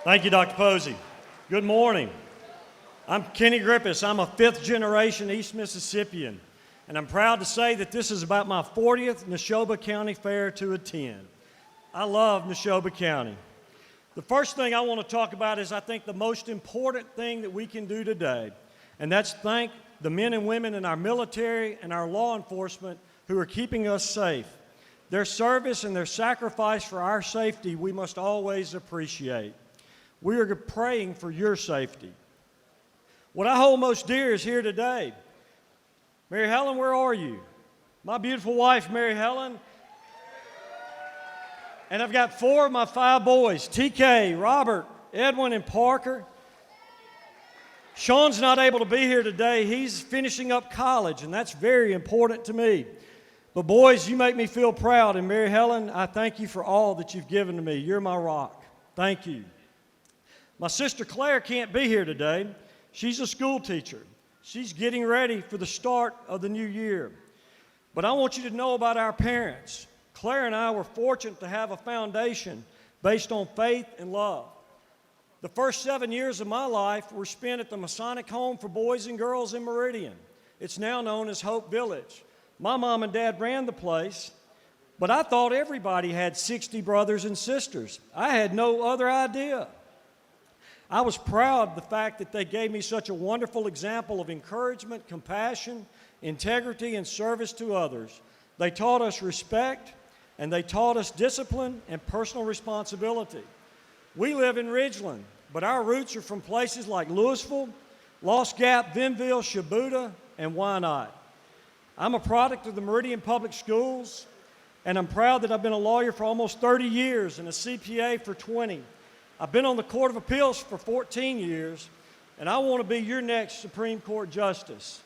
Thank you, Dr. Posey. Good morning. I'm Kenny Griffis. I'm a fifth-generation East Mississippian, and I'm proud to say that this is about my 40th Neshoba County Fair to attend. I love Neshoba County. The first thing I want to talk about is I think the most important thing that we can do today, and that's thank the men and women in our military and our law enforcement who are keeping us safe. Their service and their sacrifice for our safety we must always appreciate. We are praying for your safety. What I hold most dear is here today. Mary Helen, where are you? My beautiful wife, Mary Helen. And I've got four of my five boys, TK, Robert, Edwin, and Parker. Sean's not able to be here today. He's finishing up college, and that's very important to me. But boys, you make me feel proud. And Mary Helen, I thank you for all that you've given to me. You're my rock. Thank you. My sister Claire can't be here today. She's a school teacher. She's getting ready for the start of the new year. But I want you to know about our parents. Claire and I were fortunate to have a foundation based on faith and love. The first 7 years of my life were spent at the Masonic Home for Boys and Girls in Meridian. It's now known as Hope Village. My mom and dad ran the place, but I thought everybody had 60 brothers and sisters. I had no other idea. I was proud of the fact that they gave me such a wonderful example of encouragement, compassion, integrity, and service to others. They taught us respect, and they taught us discipline and personal responsibility. We live in Ridgeland, but our roots are from places like Louisville, Lost Gap, Vinville, Shibuda, and Wyandotte. I'm a product of the Meridian Public Schools, and I'm proud that I've been a lawyer for almost 30 years and a CPA for 20. I've been on the Court of Appeals for 14 years, and I want to be your next Supreme Court Justice.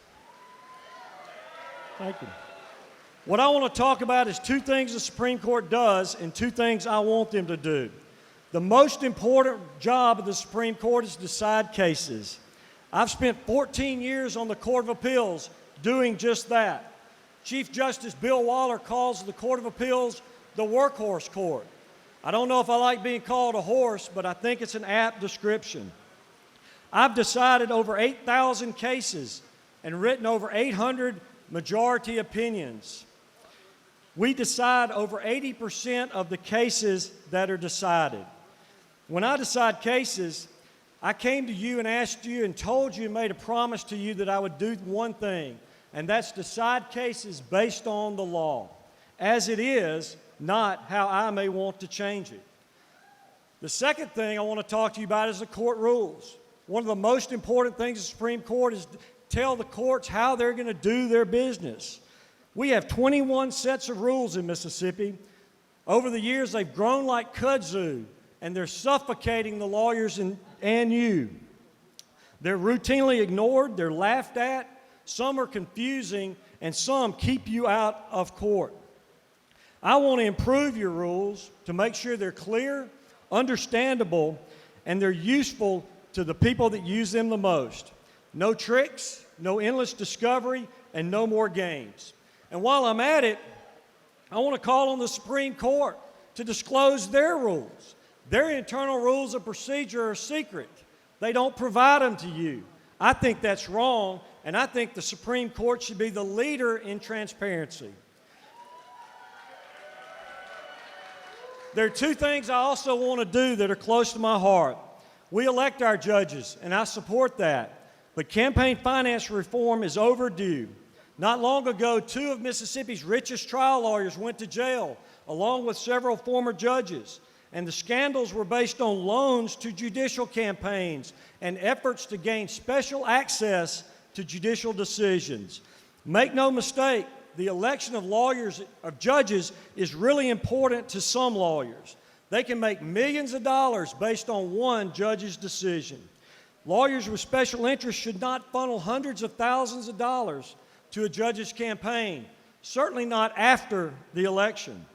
Thank you. What I want to talk about is two things the Supreme Court does and two things I want them to do. The most important job of the Supreme Court is to decide cases. I've spent 14 years on the Court of Appeals doing just that. Chief Justice Bill Waller calls the Court of Appeals the workhorse court. I don't know if I like being called a horse, but I think it's an apt description. I've decided over 8,000 cases and written over 800 majority opinions. We decide over 80% of the cases that are decided. When I decide cases, I came to you and asked you and told you and made a promise to you that I would do one thing, and that's decide cases based on the law, as it is, not how I may want to change it. The second thing I want to talk to you about is the court rules. One of the most important things the Supreme Court is to tell the courts how they're going to do their business. We have 21 sets of rules in Mississippi. Over the years, they've grown like kudzu, and they're suffocating the lawyers and you. They're routinely ignored, they're laughed at, some are confusing, and some keep you out of court. I want to improve your rules to make sure they're clear, understandable, and they're useful to the people that use them the most. No tricks, no endless discovery, and no more games. And while I'm at it, I want to call on the Supreme Court to disclose their rules. Their internal rules of procedure are secret. They don't provide them to you. I think that's wrong, and I think the Supreme Court should be the leader in transparency. There are two things I also want to do that are close to my heart. We elect our judges, and I support that. But campaign finance reform is overdue. Not long ago, two of Mississippi's richest trial lawyers went to jail, along with several former judges. And the scandals were based on loans to judicial campaigns and efforts to gain special access to judicial decisions. Make no mistake, the election of judges is really important to some lawyers. They can make millions of dollars based on one judge's decision. Lawyers with special interests should not funnel hundreds of thousands of dollars to a judge's campaign, certainly not after the election.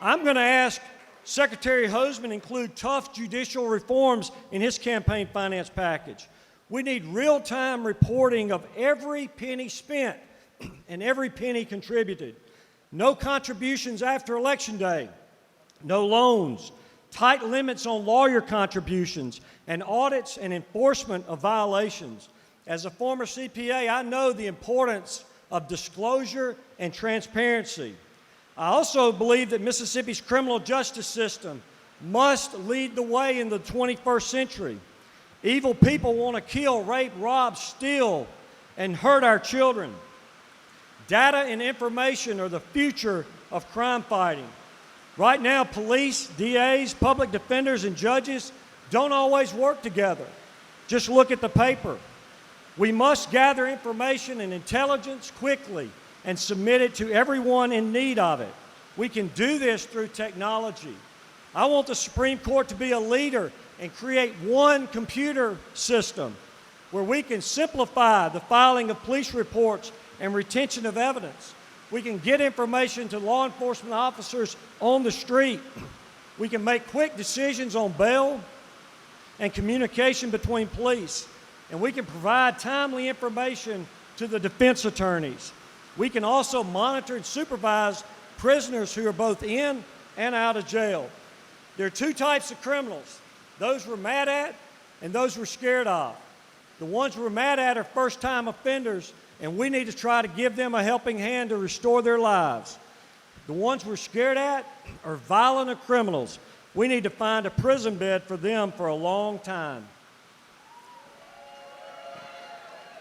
I'm going to ask Secretary Hosemann include tough judicial reforms in his campaign finance package. We need real-time reporting of every penny spent and every penny contributed. No contributions after Election Day. No loans. tight limits on lawyer contributions, and audits and enforcement of violations. As a former CPA, I know the importance of disclosure and transparency. I also believe that Mississippi's criminal justice system must lead the way in the 21st century. Evil people want to kill, rape, rob, steal, and hurt our children. Data and information are the future of crime fighting. Right now, police, DAs, public defenders, and judges don't always work together. Just look at the paper. We must gather information and intelligence quickly and submit it to everyone in need of it. We can do this through technology. I want the Supreme Court to be a leader and create one computer system where we can simplify the filing of police reports and retention of evidence. We can get information to law enforcement officers on the street. We can make quick decisions on bail and communication between police. And we can provide timely information to the defense attorneys. We can also monitor and supervise prisoners who are both in and out of jail. There are two types of criminals, those we're mad at and those we're scared of. The ones we're mad at are first-time offenders, and we need to try to give them a helping hand to restore their lives. The ones we're scared at are violent criminals. We need to find a prison bed for them for a long time.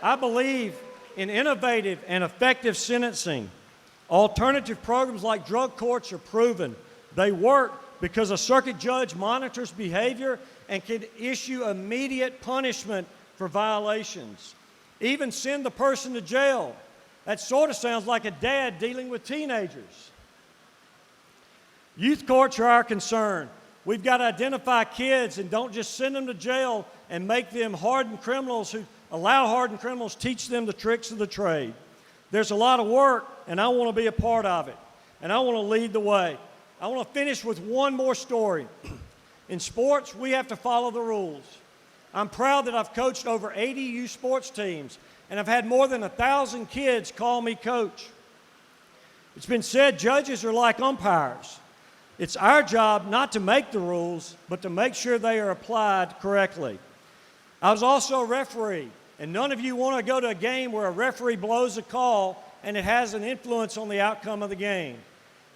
I believe in innovative and effective sentencing. Alternative programs like drug courts are proven. They work because a circuit judge monitors behavior and can issue immediate punishment for violations. Even send the person to jail. That sort of sounds like a dad dealing with teenagers. Youth courts are our concern. We've got to identify kids and don't just send them to jail and make them hardened criminals who allow hardened criminals, teach them the tricks of the trade. There's a lot of work, and I want to be a part of it, and I want to lead the way. I want to finish with one more story. In sports, we have to follow the rules. I'm proud that I've coached over 80 youth sports teams, and I've had more than 1,000 kids call me coach. It's been said judges are like umpires. It's our job not to make the rules, but to make sure they are applied correctly. I was also a referee, and none of you want to go to a game where a referee blows a call and it has an influence on the outcome of the game.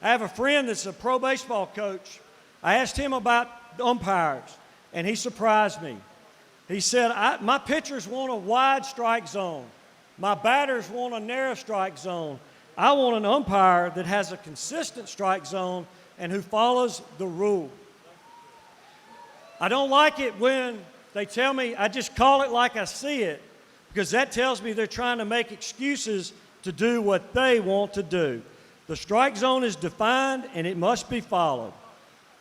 I have a friend that's a pro baseball coach. I asked him about umpires, and he surprised me. He said, my pitchers want a wide strike zone. My batters want a narrow strike zone. I want an umpire that has a consistent strike zone and who follows the rule. I don't like it when they tell me I just call it like I see it, because that tells me they're trying to make excuses to do what they want to do. The strike zone is defined and it must be followed.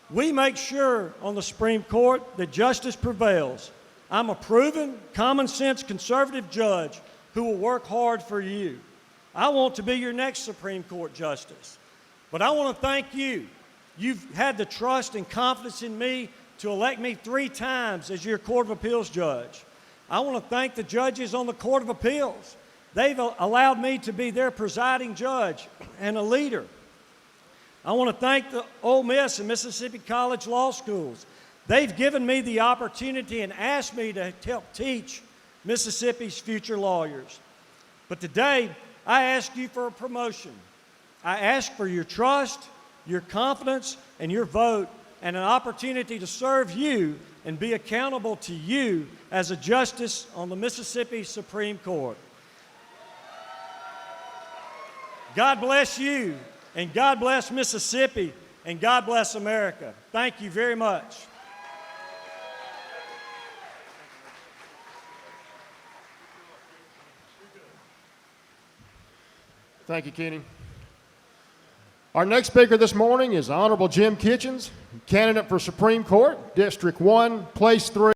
We make sure on the Supreme Court that justice prevails. I'm a proven, common sense, conservative judge who will work hard for you. I want to be your next Supreme Court justice. But I want to thank you. You've had the trust and confidence in me to elect me 3 times as your Court of Appeals judge. I want to thank the judges on the Court of Appeals. They've allowed me to be their presiding judge and a leader. I want to thank the Ole Miss and Mississippi College Law Schools. They've given me the opportunity and asked me to help teach Mississippi's future lawyers. But today, I ask you for a promotion. I ask for your trust, your confidence, and your vote, and an opportunity to serve you and be accountable to you as a justice on the Mississippi Supreme Court. God bless you, and God bless Mississippi, and God bless America. Thank you very much. Thank you, Kenny. Our next speaker this morning is Honorable Jim Kitchens, candidate for Supreme Court, District 1, Place 3.